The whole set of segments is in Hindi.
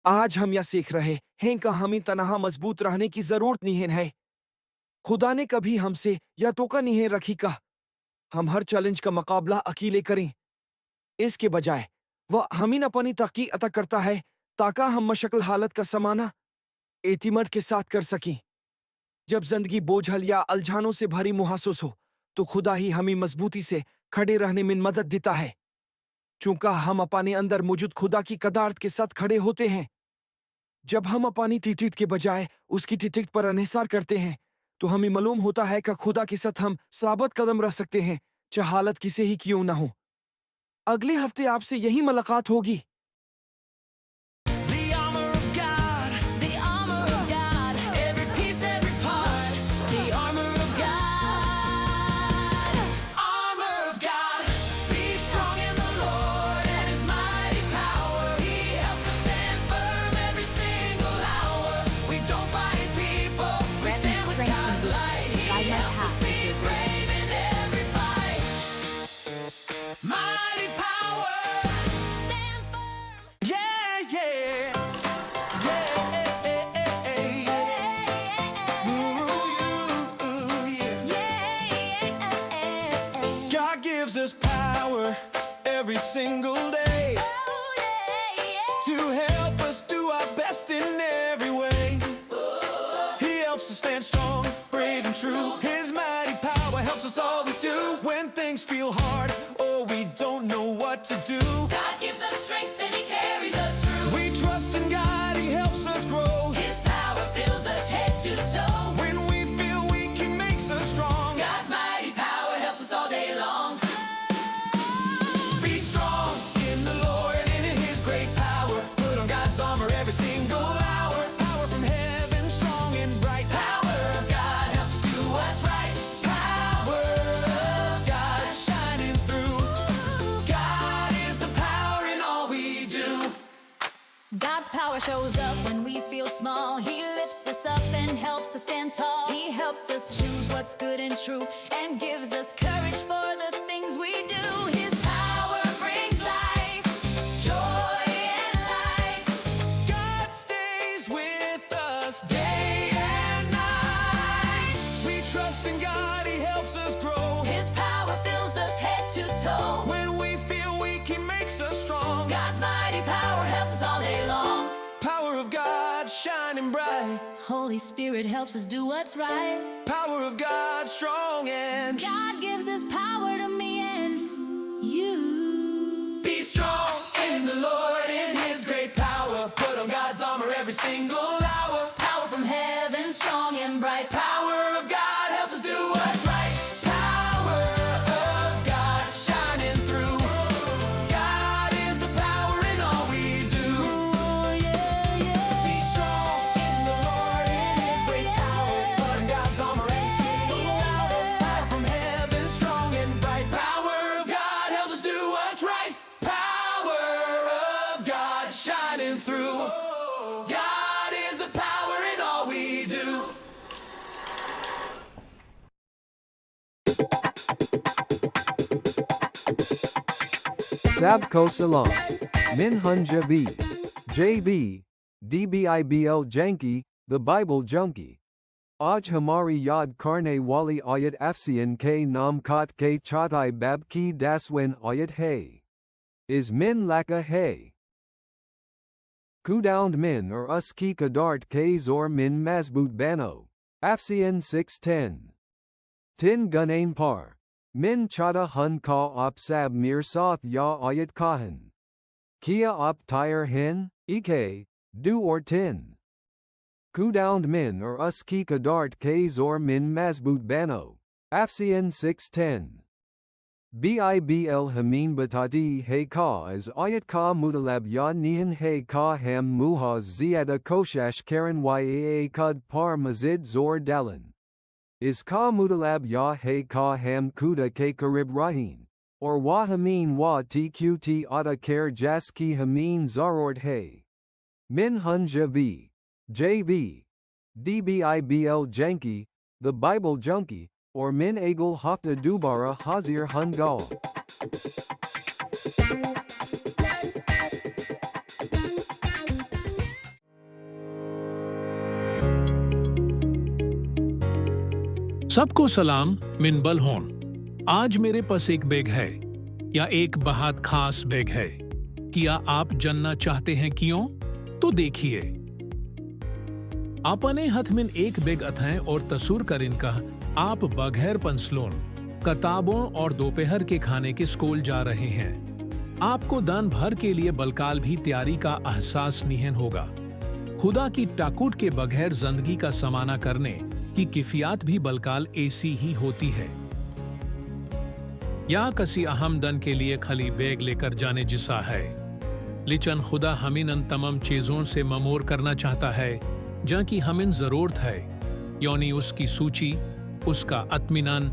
आज हम यह सीख रहे हैं कि हमें तनहा मजबूत रहने की जरूरत नहीं है। खुदा ने कभी हमसे यह तोका नहीं रखी का हम हर चैलेंज का मुकाबला अकेले करें। इसके बजाय वह हमें अपनी ताकी अता करता है ताकि हम मशक्ल हालत का सामना एतिमत के साथ कर सकें। जब जिंदगी बोझल या अलझानों से भरी महसूस हो तो खुदा ही हमें मजबूती से खड़े रहने में मदद देता है। चूंकि हम अपने अंदर मौजूद खुदा की कदारत के साथ खड़े होते हैं। जब हम अपनी टिटित के बजाय उसकी टिटित पर अनहिसार करते हैं तो हमें मालूम होता है कि खुदा के साथ हम साबित कदम रख सकते हैं, चाहे हालत किसे ही क्यों ना हो। अगले हफ्ते आपसे यही मुलाकात होगी। The armor of God, the armor of God, every piece, every part, the armor of God. Armor of God, be strong in the Lord and His mighty power. He helps us stand firm every single hour. We don't fight people, we Grant me stand with strength and God's wisdom light. to He guide my helps us path be with your brave in every fight. Mighty power, stand firm. Yeah, yeah, yeah. Ooh, yeah. God gives us power every single day to help us do our best in every way. He helps us stand strong, brave and true. His mighty power helps us all we do. When things feel hard or we don't know what to do, God gives us strength and He carries us through. we trust in God, He helps us grow. His power fills us head to toe. When we feel weak, He makes us strong. God's mighty power helps us all day long. Be strong in the Lord and in His great power. Put on God's armor every single hour. Power from heaven, strong and bright. Power of God helps do what's right. Power of God shining through. God is the power in all we do. God's power shows up when we feel small. He lifts us up and helps us stand tall. He helps us choose what's good and true and gives us courage for the things we do. His power brings life, joy and light. God stays with us day and night. We trust in God, He helps us grow. His power fills us head to toe. When we feel weak, He makes us strong. God's mighty power helps us all day long. Power of God shining bright. Holy Spirit helps us do what's right. Power of God strong and God gives His power to me and you. be strong in the Lord in His great power. Put on God's armor every single hour. Power from heaven, strong and bright. Power of God helps us do what's right. Power of God shining through. God is the power in all we do. Be strong in the Lord in His great power. Put on God's armor every single hour. Power from heaven, strong and bright. Power of God helps us do what's right. Power of God shining through. God is the power in all we do. Sabko Salam. Minhunja B. JB. DBIBL Janki, The Bible Junkie. Aj Hamari Yad Karne Wali Ayat Afsian K Nam Kat K Chatai Bab Ki Daswen Ayat Hay. Is Min Laka Hay. Kudound Min or Us Ki Kadart K Zor Min Mazboot Bano. Afsian 610. Tin Gunain Par. Min Chata Hun Ka Op Sab Mir Soth Ya Ayat Kahan. Kia Op Tire Hin, Ek, Du or Tin. Kudound Min or Us Ki Kadart K Zor Min Mazboot Bano. Afsian 610. Bibl Hamin Batati Hay Ka as Ayat Ka Mutalab Ya Nihan Hay Ka Ham Muhaz Ziada Koshash Karen Yaa Kud Par Mazid Zor Dalan. Is Ka Mutalab Ya Hay Ka Ham Kuda K Karib Rahin. Or Wa Hamin Wa Tqt Ata Ker Jaski Hamin Zarord Hay. Min Hunja V. JV. DBIBL Janki, The Bible Junkie, or Min Agel Hafta Dubara Hazir Hungal. सबको सलाम, मिनबल होन। आज मेरे पास एक बैग है, या एक बहुत खास बैग है। क्या आप जानना चाहते हैं क्यों? तो देखिए। अपने हाथ में एक बैग अथाएं और तसुर कर इनका आप बगैर पंसलोन, किताबों और दोपहर के खाने के स्कूल जा रहे हैं। आपको दिन भर के लिए बलकाल भी तैयारी का एहसास नहीं होगा। खुदा की टाकुट के बगैर जिंदगी का सामना करने की किफियत भी बलकाल ऐसी ही होती है। या किसी अहम दिन के लिए खाली बैग लेकर जाने जैसा है। लेकिन खुदा हमें उन तमाम चीजों से ममूर करना चाहता है जहाँ की हमें जरूरत है, यानी उसकी सूची, उसका अत्मीनान,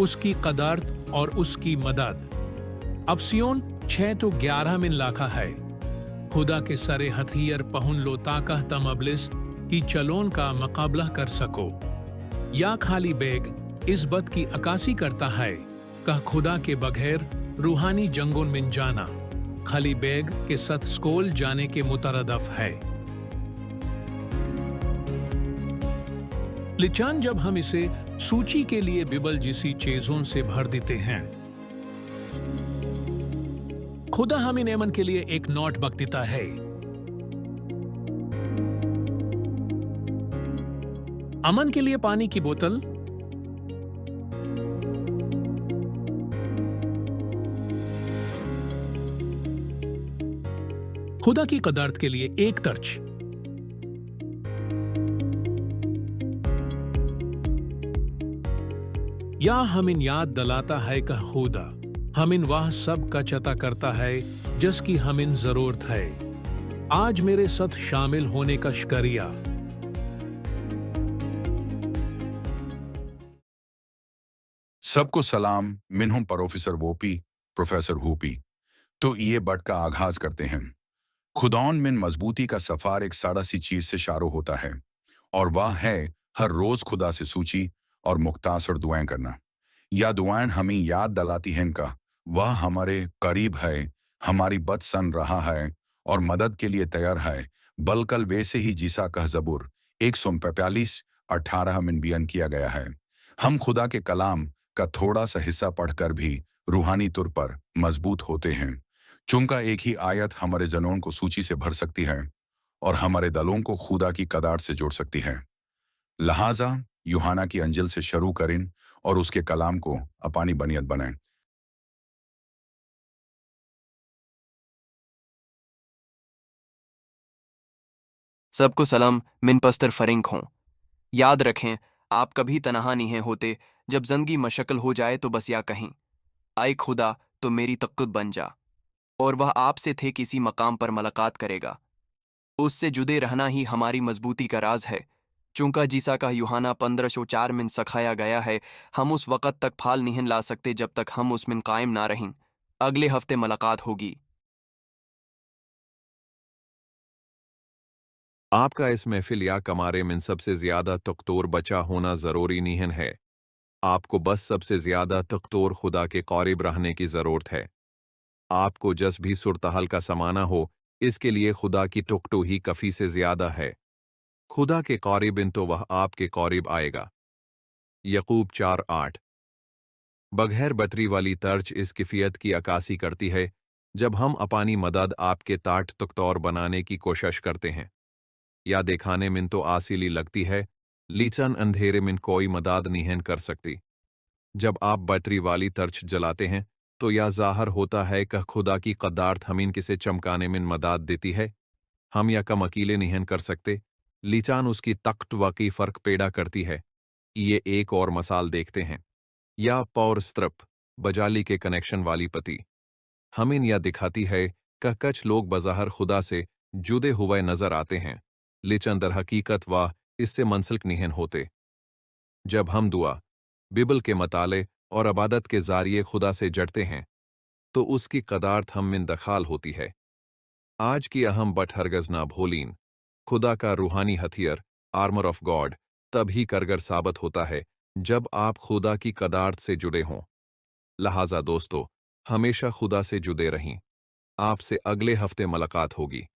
उसकी कदरत और उसकी मदद। अफसियोन 6 तो 11 में लाखा है। खुदा के सारे हथियार पहुन लो ताकह तम अबलिस की चलोन का मुकाबला कर सको। या खाली बैग इस बात की अक्कासी करता है कि खुदा के बगैर रूहानी जंगों में जाना खाली बैग के साथ स्कूल जाने के मुतरदफ है। लेकिन जब हम इसे सूची के लिए बिबल जैसी चीजों से भर देते हैं, खुदा हमें नेमन के लिए एक नोटबुक देता है। अमन के लिए पानी की बोतल, खुदा की कदरत के लिए एक तर्ज, या हमें याद दिलाता है कि खुदा हमें वह सब का चता करता है जिसकी हमें जरूरत है। आज मेरे साथ शामिल होने का शुक्रिया। सबको सलाम, मिनहुम प्रोफेसर वोपी, प्रोफेसर हुपी। तो ये बट का आगाज करते हैं। खुदाउन में मजबूती का सफार एक सादा सी चीज से शारो होता है, और वह है हर रोज खुदा से सूची और मुख्तासर दुआएं करना। या दुआएं हमें याद दिलाती हैं का वह हमारे करीब है, हमारी बद सन रहा है और मदद के लिए तैयार है। बलकल वैसे ही जीसा कह जबूर 145:18 में बयान किया गया है। हम खुदा के कलाम का थोड़ा सा हिस्सा पढ़कर भी रूहानी तौर पर मजबूत होते हैं। चूंकि एक ही आयत हमारे जनों को सूची से भर सकती है और हमारे दलों को खुदा की कदार से जोड़ सकती है। लिहाजा यूहाना की अंजिल से शुरू करें और उसके कलाम को अपनी बनियत बनाएं। सबको सलाम, मिन पस्तर फरिंक हों। याद रखें, आप कभी तनहा नहीं होते। जब जिंदगी मशक्ल हो जाए तो बस या कहीं, आए खुदा तो मेरी तक्कुत बन जा, और वह आपसे थे किसी मकाम पर मुलाकात करेगा। उससे जुदे रहना ही हमारी मजबूती का राज है। चूंकि जीसा का यूहाना 15:4 में सखाया गया है, हम उस वक़्त तक फाल नहीं ला सकते जब तक हम उसमें कायम ना रहें। अगले हफ्ते मुलाकात होगी। आपका इस महफिल या कमारे में सबसे ज्यादा तख्तोर बचा होना जरूरी नहीं है। आपको बस सबसे ज्यादा तख्तोर खुदा के करीब रहने की जरूरत है। आपको जस भी सुरतहाल का समाना हो, इसके लिए खुदा की टुकटो ही कफी से ज्यादा है। खुदा के करीब इन तो वह आपके करीब आएगा। यकूब 4:8। बगैर बतरी वाली तर्ज इस किफियत की अक्कासी करती है जब हम अपनी मदद आपके ताट तख्तौर बनाने की कोशिश करते हैं। या दिखाने में तो आसीली लगती है, लीचन अंधेरे में कोई मदद नहीं कर सकती। जब आप बैटरी वाली तर्च जलाते हैं तो यह जाहिर होता है कि खुदा की कदारत हमीन किसे चमकाने में मदद देती है। हम या कम अकेले नहीं कर सकते, लीचान उसकी तख्त वाकई फर्क पैदा करती है। ये एक और मसाल देखते हैं। या पौर स्त्रप बजाली के कनेक्शन वाली पति हमीन यह दिखाती है कि कुछ लोग बज़ाहिर खुदा से जुदे हुए नजर आते हैं, लेकिन दर हकीकत वह इससे मंसलिक नहीं होते। जब हम दुआ, बिबल के मताले और अबादत के ज़ारिये खुदा से जड़ते हैं तो उसकी कदारत हम में दखाल होती है। आज की अहम बट हरगज ना भूलीन, खुदा का रूहानी हथियार आर्मर ऑफ गॉड तभी कारगर साबित होता है जब आप खुदा की कदारत से जुड़े हों। लिहाजा दोस्तों, हमेशा खुदा से जुड़े रहें। आपसे अगले हफ्ते मुलाकात होगी।